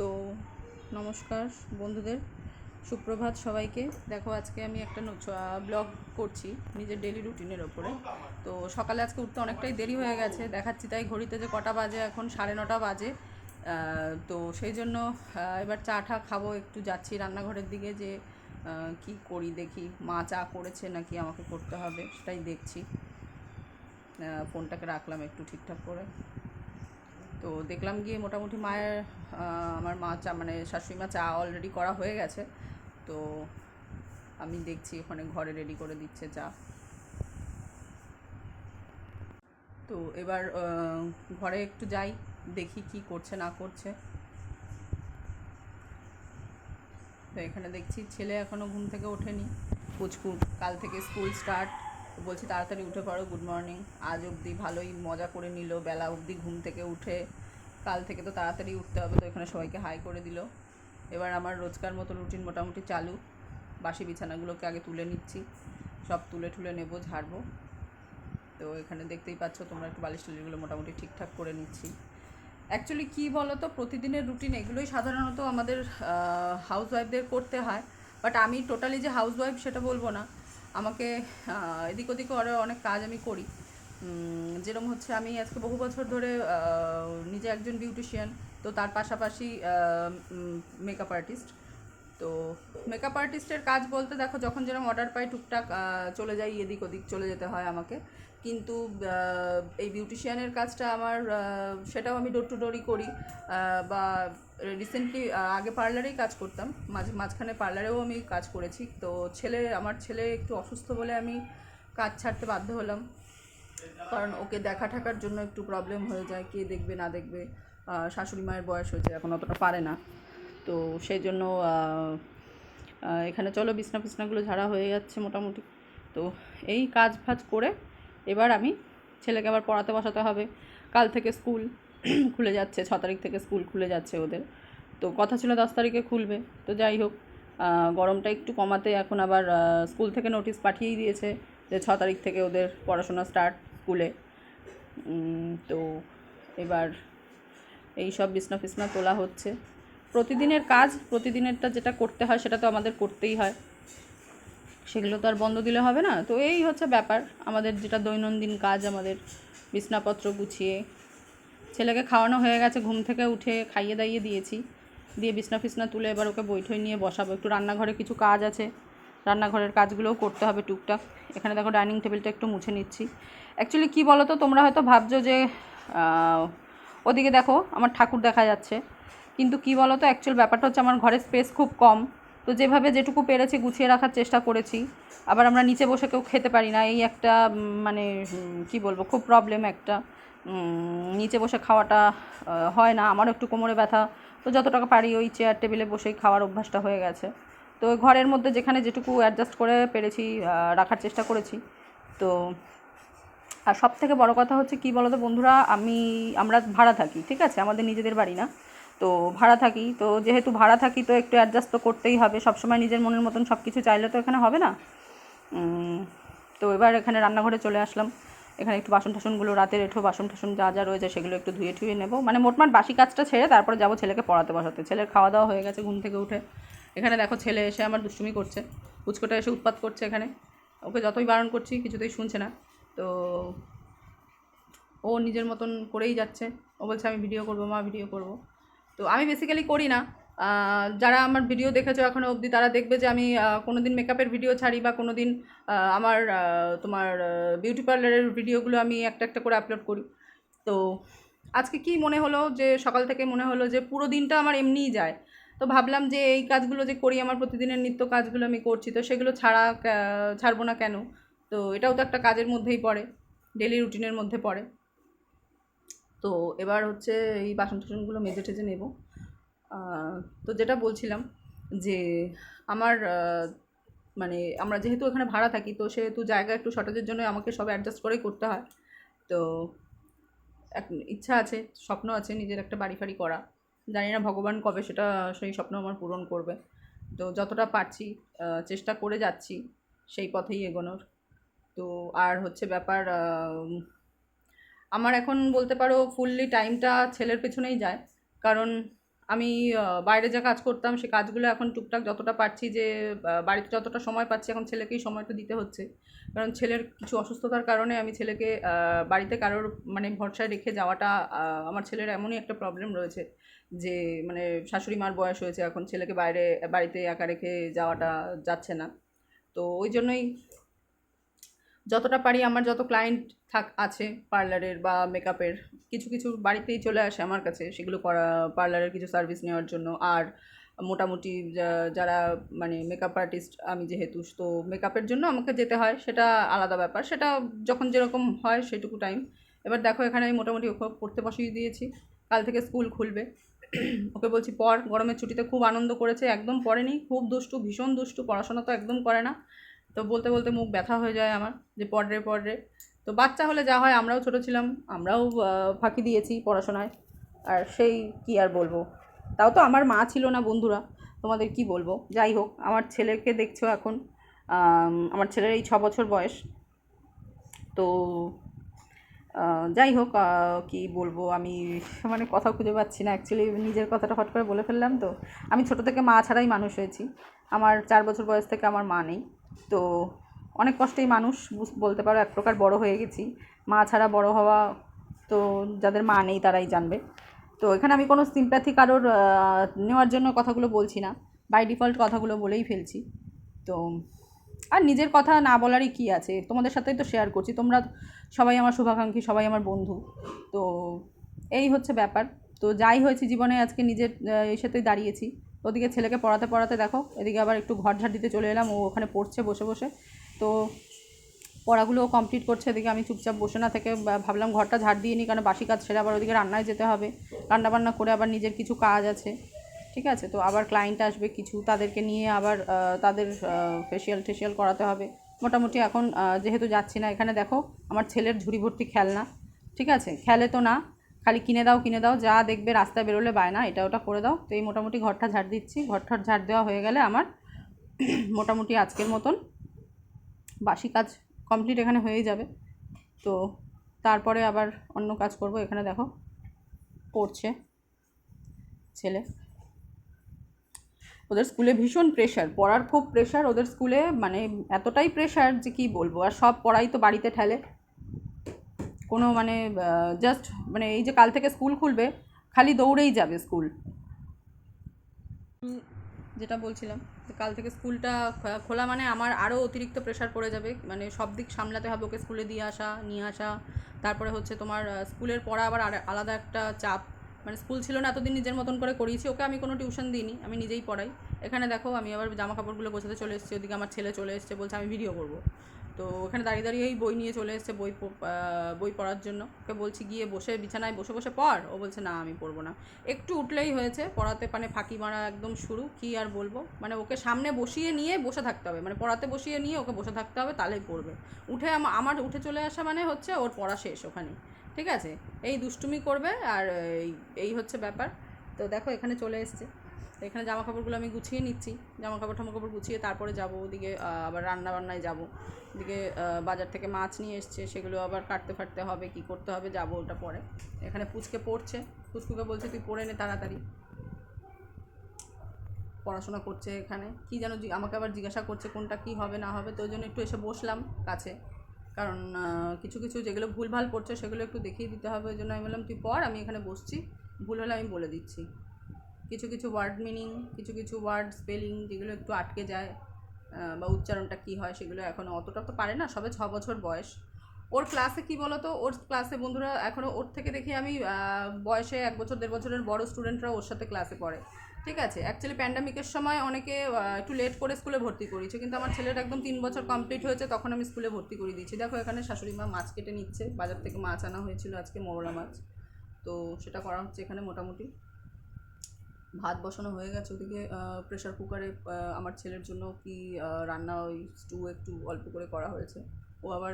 তো নমস্কার বন্ধুদের, সুপ্রভাত সবাইকে। দেখো আজকে আমি একটা ব্লগ করছি নিজের ডেলি রুটিনের ওপরে। তো সকালে আজকে উঠতে অনেকটাই দেরি হয়ে গেছে, দেখাচ্ছি তাই ঘড়িতে যে কটা বাজে, এখন 9:30 বাজে। তো সেই জন্য এবার চা টা খাবো, একটু যাচ্ছি রান্নাঘরের দিকে যে কি করি দেখি, মা চা করেছে নাকি আমাকে করতে হবে সেটাই দেখছি। ফোনটাকে রাখলাম একটু ঠিকঠাক করে। তো দেখলাম গিয়ে মোটামুটি মায়ের আমার মা চা মানে শাশুড়ি মা চা অলরেডি করা হয়ে গেছে। তো আমি দেখছি ওখানে ঘরে রেডি করে দিচ্ছে চা। তো এবার ঘরে একটু যাই, দেখি কি করছে না করছে। তো এখানে দেখছি ছেলে এখনও ঘুম থেকে ওঠেনি, পুচকু। কাল থেকে স্কুল স্টার্ট, বলছি তাড়াতাড়ি উঠে পড়ো, গুড মর্নিং। আজ অবধি ভালোই মজা করে নিল, বেলা অবধি ঘুম থেকে উঠে। কাল থেকে তো তাড়াতাড়ি উঠতে হবে, তো এখানে সবাইকে হাই করে দিল। এবার আমার রোজকার মতো রুটিন মোটামুটি চালু। বাসি বিছানাগুলোকে আগে তুলে নিচ্ছি, সব তুলে ঠুলে নেবো, ঝাড়বো। তো এখানে দেখতেই পাচ্ছ তোমরা, একটু বালিশ টালিশগুলো মোটামুটি ঠিকঠাক করে নিচ্ছি। অ্যাকচুয়ালি কী বলো তো, প্রতিদিনের রুটিন এগুলোই সাধারণত আমাদের হাউসওয়াইফদের করতে হয়। বাট আমি টোটালি যে হাউসওয়াইফ সেটা বলবো না, আমাকে এদিক ওদিক আরও অনেক কাজ আমি করি। যেরকম হচ্ছে, আমি আজকে বহু বছর ধরে নিজে একজন বিউটিশিয়ান, তো তার পাশাপাশি মেকআপ আর্টিস্ট। তো মেকআপ আর্টিস্টের কাজ বলতে দেখো, যখন যেরকম অর্ডার পাই টুকটাক চলে যাই, এদিক ওদিক চলে যেতে হয় আমাকে। কিন্তু এই বিউটিশিয়ানের কাজটা আমার, সেটাও আমি ডোর টু ডোরই করি। বা রিসেন্টলি আগে পার্লারেই কাজ করতাম, মাঝখানে পার্লারেও আমি কাজ করেছি। তো আমার ছেলে একটু অসুস্থ বলে আমি কাজ ছাড়তে বাধ্য হলাম, কারণ ওকে দেখা ঠাকার জন্য একটু প্রবলেম হয়ে যায়, কে দেখবে না দেখবে। শাশুড়ি মায়ের বয়স হয়েছে, এখন অতটা পারে না। তো সেই জন্য এখানে চলো বিছনা ফিছনাগুলো ঝাড়া হয়ে যাচ্ছে মোটামুটি। তো এই কাজ ফাজ করে এবার আমি ছেলেকে আবার পড়াতে বসাতে হবে। কাল থেকে স্কুল খুলে যাচ্ছে, 6 তারিখ থেকে স্কুল খুলে যাচ্ছে ওদের। তো কথা ছিল 10 তারিখে খুলবে, তো যাই হোক, গরমটা একটু কমাতে এখন আবার স্কুল থেকে নোটিশ পাঠিয়েই দিয়েছে যে 6 তারিখ থেকে ওদের পড়াশোনা স্টার্ট স্কুলে। তো এবার এই সব বিছনা ফিছনা তোলা হচ্ছে। প্রতিদিনের কাজ, প্রতিদিনেরটা যেটা করতে হয় সেটা তো আমাদের করতেই হয়, সেগুলো তো আর বন্ধ দিলে হবে না। তো এই হচ্ছে ব্যাপার, আমাদের যেটা দৈনন্দিন কাজ, আমাদের বিছনাপত্র গুছিয়ে। ছেলেকে খাওয়ানো হয়ে গেছে, ঘুম থেকে উঠে খাইয়ে দাইয়ে দিয়েছি, দিয়ে বিছনা ফিছনা তুলে এবার ওকে বইঠই নিয়ে বসাবো। একটু রান্নাঘরে কিছু কাজ আছে, রান্নাঘরের কাজগুলোও করতে হবে টুকটাক। এখানে দেখো ডাইনিং টেবিলটা একটু মুছে নিচ্ছি। অ্যাকচুয়ালি কী বলো তো, তোমরা হয়তো ভাবছো যে ওদিকে দেখো আমার ঠাকুর দেখা যাচ্ছে, কিন্তু কী বলো তো, অ্যাকচুয়াল ব্যাপারটা হচ্ছে আমার ঘরের স্পেস খুব কম। তো যেভাবে যেটুকু পেরেছি গুছিয়ে রাখার চেষ্টা করেছি। আবার আমরা নিচে বসে কেউ খেতে পারি না, এই একটা মানে কী বলবো, খুব প্রবলেম একটা। নিচে বসে খাওয়াটা হয় না, আমারও একটু কোমরে ব্যথা। তো যত টাকা পারি ওই চেয়ার টেবিলে বসেই খাওয়ার অভ্যাসটা হয়ে গেছে। তো ঘরের মধ্যে যেখানে যেটুকু অ্যাডজাস্ট করে পেরেছি রাখার চেষ্টা করেছি। তো আর সব থেকে বড়ো কথা হচ্ছে কী বলো তো বন্ধুরা, আমরা ভাড়া থাকি, ঠিক আছে, আমাদের নিজেদের বাড়ি না। তো ভাড়া থাকি, তো যেহেতু ভাড়া থাকি তো একটু অ্যাডজাস্ট তো করতেই হবে। সবসময় নিজের মনের মতন সব কিছু চাইলে তো এখানে হবে না। তো এবার এখানে রান্নাঘরে চলে আসলাম। এখানে একটু বাসন টাসনগুলো, রাতের এঁঠো বাসন টাসন যা যা রয়েছে সেগুলো একটু ধুয়ে ঠুয়ে নেবো। মানে মোটমাট বাসি কাজটা ছেড়ে তারপরে যাবো ছেলেকে পড়াতে বসাতে। ছেলের খাওয়া দাওয়া হয়ে গেছে ঘুম থেকে উঠে। এখানে দেখো ছেলে এসে আমার দুষ্টুমি করছে, পুচকোটা এসে উৎপাত করছে এখানে। ওকে যতই বারণ করছি কিছুতেই শুনছে না। তো ও নিজের মতন করেই যাচ্ছে। ও বলছে আমি ভিডিও করবো মা, ভিডিও করব। তো আমি বেসিক্যালি করি না। যারা আমার ভিডিও দেখেছো এখনও অবধি তারা দেখবে যে আমি কোনো দিন মেকআপের ভিডিও ছাড়ি, বা কোনো দিন আমার তোমার বিউটি পার্লারের ভিডিওগুলো আমি একটা একটা করে আপলোড করি। তো আজকে কি মনে হলো যে সকাল থেকে মনে হলো যে পুরো দিনটা আমার এমনিই যায়। তো ভাবলাম যে এই কাজগুলো যে করি, আমার প্রতিদিনের নিত্য কাজগুলো আমি করছি, তো সেগুলো ছাড়বো না কেন। তো এটাও তো একটা কাজের মধ্যেই পড়ে, ডেলি রুটিনের মধ্যে পড়ে। তো এবার হচ্ছে এই বাসন টাসনগুলো মেজে টেজে নেব। তো যেটা বলছিলাম যে আমার মানে আমরা যেহেতু এখানে ভাড়া থাকি, তো সেহেতু জায়গা একটু শর্টেজের জন্য আমাকে সব অ্যাডজাস্ট করেই করতে হয়। তো ইচ্ছা আছে, স্বপ্ন আছে নিজের একটা বাড়ি ফাড়ি করা। জানি না ভগবান কবে সেটা, সেই স্বপ্ন আমার পূরণ করবে। তো যতটা পারছি চেষ্টা করে যাচ্ছি সেই পথেই এগোনোর। তো আর হচ্ছে ব্যাপার, আমার এখন বলতে পারো ফুললি টাইমটা ছেলের পেছনেই যায়। কারণ আমি বাইরে যা কাজ করতাম সে কাজগুলো এখন টুকটাক যতটা পারছি, যে বাড়িতে যতটা সময় পাচ্ছি এখন ছেলেকেই সময়টা দিতে হচ্ছে। কারণ ছেলের কিছু অসুস্থতার কারণে আমি ছেলেকে বাড়িতে কারোর মানে ভরসায় রেখে যাওয়াটা, আমার ছেলের এমনই একটা প্রবলেম রয়েছে যে মানে শাশুড়ি মার বয়স হয়েছে এখন, ছেলেকে বাড়িতে একা রেখে যাওয়াটা যাচ্ছে না। তো ওই জন্যই যতটা পারি, আমার যত ক্লায়েন্ট আছে পার্লারের বা মেকআপের, কিছু কিছু বাড়িতেই চলে আসে আমার কাছে সেগুলো করা, পার্লারের কিছু সার্ভিস নেওয়ার জন্য। আর মোটামুটি যারা মানে মেকআপ আর্টিস্ট আমি যেহেতু, তো মেকআপের জন্য আমাকে যেতে হয়, সেটা আলাদা ব্যাপার, সেটা যখন যেরকম হয় সেটুকু টাইম। এবার দেখো এখানে আমি মোটামুটি ওকে পড়তে বসিয়ে দিয়েছি, কাল থেকে স্কুল খুলবে। ওকে বলছি পড়, গরমের ছুটিতে খুব আনন্দ করেছে, একদম পড়েনি, খুব দুষ্টু, ভীষণ দুষ্টু, পড়াশোনা তো একদম করে না। তো বলতে বলতে মুখ ব্যথা হয়ে যায় আমার, যে পড় রে। তো বাচ্চা হলে যা হয়, আমরাও ছোট ছিলাম, আমরাও ফাঁকি দিয়েছি পড়াশোনায়। আর সেই কি আর বলবো, তাও তো আমার মা ছিল না বন্ধুরা, তোমাদের কি বলবো। যাই হোক, আমার ছেলেকে দেখছো এখন, আমার ছেলের এই 6 বছর বয়স। তো যাই হোক, কি বলবো আমি, মানে কথা খুঁজে পাচ্ছি না অ্যাকচুয়ালি, নিজের কথাটা হট করে বলে ফেললাম। তো আমি ছোটো থেকে মা ছাড়াই মানুষ হয়েছি, আমার 4 বছর বয়স থেকে আমার মা নেই। তো অনেক কষ্টেই মানুষ বলতে পারো এক প্রকার বড় হয়ে গেছি। মা ছাড়া বড় হওয়া, তো যাদের মা নেই তারাই জানবে। তো এখানে আমি কোনো সিম্প্যাথি কারোর নেওয়ার জন্য কথাগুলো বলছি না, বাই ডিফল্ট কথাগুলো বলেই ফেলছি। তো আর নিজের কথা না বলারই কী আছে, তোমাদের সাথেই তো শেয়ার করছি, তোমরা সবাই আমার শুভাকাঙ্ক্ষী, সবাই আমার বন্ধু। তো এই হচ্ছে ব্যাপার। তো যাই হয়েছে জীবনে, আজকে নিজের এই সাথেই দাঁড়িয়েছি। ওদিকে ছেলেকে পড়াতে পড়াতে দেখো, এদিকে আবার একটু ঘর ঝাড় দিতে চলে এলাম, ও ওখানে পড়ছে বসে বসে। তো পড়াগুলোও কমপ্লিট করছে, এদিকে আমি চুপচাপ বসে না থেকে ভাবলাম ঘরটা ঝাড় দিয়ে নিই, কারণ বাসি কাজ সেরে আবার ওদিকে রান্নায় যেতে হবে, রান্নাবান্না করে আবার নিজের কিছু কাজ আছে। ঠিক আছে, তো আবার ক্লায়েন্ট আসবে কিছু, তাদেরকে নিয়ে আবার তাদের ফেসিয়াল করাতে হবে। মোটামুটি এখন যেহেতু যাচ্ছি না, এখানে দেখো আমার ছেলের ঝুড়ি ভর্তি খেলনা। ঠিক আছে, খেলে তো না, খালি কিনে দাও, যা দেখবে রাস্তায় বেরোলে বায়না, এটা ওটা করে দাও। তো এই মোটামুটি ঘরটা ঝাড় দিচ্ছি, ঘরটার ঝাড় দেওয়া হয়ে গেলে আমার মোটামুটি আজকের মতন বাসি কাজ কমপ্লিট এখানে হয়েই যাবে। তো তারপরে আবার অন্য কাজ করব। এখানে দেখো পড়ছে ছেলে, ওদের স্কুলে ভীষণ প্রেশার, পড়ার খুব প্রেশার ওদের স্কুলে, মানে এতটাই প্রেশার যে কী বলবো। আর সব পড়াই তো বাড়িতে ঠেলে, কোনো মানে জাস্ট মানে এই যে কাল থেকে স্কুল খুলবে, খালি দৌড়েই যাবে স্কুল। যেটা বলছিলাম, যে কাল থেকে স্কুলটা খোলা মানে আমার আরও অতিরিক্ত প্রেশার পড়ে যাবে, মানে সব দিক সামলাতে হবে, ওকে স্কুলে দিয়ে আসা নিয়ে আসা। তারপরে হচ্ছে তোমার স্কুলের পড়া আবার আলাদা একটা চাপ, মানে স্কুল ছিল না এতদিন, নিজের মতন করে করিয়েছি ওকে, আমি কোনো টিউশন দিইনি, আমি নিজেই পড়াই। এখানে দেখো আমি আবার জামা কাপড়গুলো গোছাতে চলে এসেছি, ওদিকে আমার ছেলে চলে এসেছে, বলছে আমি ভিডিও করবো। তো ওখানে দাঁড়িয়ে দাঁড়িয়েই বই নিয়ে চলে এসেছে, বই পড়ার জন্য। ওকে বলছি গিয়ে বসে বিছানায় বসে বসে পড়, ও বলছে না আমি পড়বো না। একটু উঠলেই হয়েছে পড়াতে, মানে ফাঁকি মারা একদম শুরু, কী আর বলবো। মানে ওকে সামনে বসিয়ে নিয়ে বসে থাকতে হবে, মানে পড়াতে বসিয়ে নিয়ে ওকে বসে থাকতে হবে, তাহলেই পড়বে। উঠে আমার উঠে চলে আসা মানে হচ্ছে ওর পড়া শেষ ওখানে। ঠিক আছে, এই দুষ্টুমি করবে আর এই হচ্ছে ব্যাপার। তো দেখো এখানে চলে এসছে, তো এখানে জামা কাপড়গুলো আমি গুছিয়ে নিচ্ছি, জামা কাপড় গুছিয়ে তারপরে যাব ওদিকে, আবার রান্নাবান্নায় যাব। এদিকে বাজার থেকে মাছ নিয়ে এসছে, সেগুলো আবার কাটতে ফাটতে হবে, কি করতে হবে, যাবো ওটা পরে। এখানে পুচকে পড়ছে, পুচকুকে বলছে তুই পড়ে নে তাড়াতাড়ি, পড়াশোনা করছে এখানে। কি যেন আমাকে আবার জিজ্ঞাসা করছে কোনটা কি হবে না হবে, তো ওই জন্য একটু এসে বসলাম কাছে, কারণ কিছু কিছু যেগুলো ভুলভাল পড়ছে সেগুলো একটু দেখিয়ে দিতে হবে। ওই জন্য আমি বললাম তুই পড়, আমি এখানে বসছি, ভুল হলে আমি বলে দিচ্ছি। কিছু কিছু ওয়ার্ড মিনিং, কিছু কিছু ওয়ার্ড স্পেলিং যেগুলো একটু আটকে যায়, বা উচ্চারণটা কী হয় সেগুলো এখনও অতটা তো পারে না, সবে 6 বছর বয়স। ওর ক্লাসে কি বলো তো, ওর ক্লাসে বন্ধুরা এখনও ওর থেকে দেখি আমি বয়সে 1 বছর 1.5 বছরের বড় স্টুডেন্টরা ওর সাথে ক্লাসে পড়ে। ঠিক আছে, অ্যাকচুয়ালি প্যান্ডামিকের সময় অনেকে একটু লেট করে স্কুলে ভর্তি করিয়েছে, কিন্তু আমার ছেলের একদম 3 বছর কমপ্লিট হয়েছে তখন আমি স্কুলে ভর্তি করে দিয়েছি। দেখো এখানে শাশুড়ি মা মাছ কেটে নিচ্ছে, বাজার থেকে মাছ আনা হয়েছিল আজকে, মৌরলা মাছ, তো সেটা করা হচ্ছে এখানে। মোটামুটি ভাত বসানো হয়ে গেছে ওদিকে প্রেশার কুকারে, আমার ছেলের জন্য কি রান্না, ওই স্টু একটু অল্প করে করা হয়েছে। ও আবার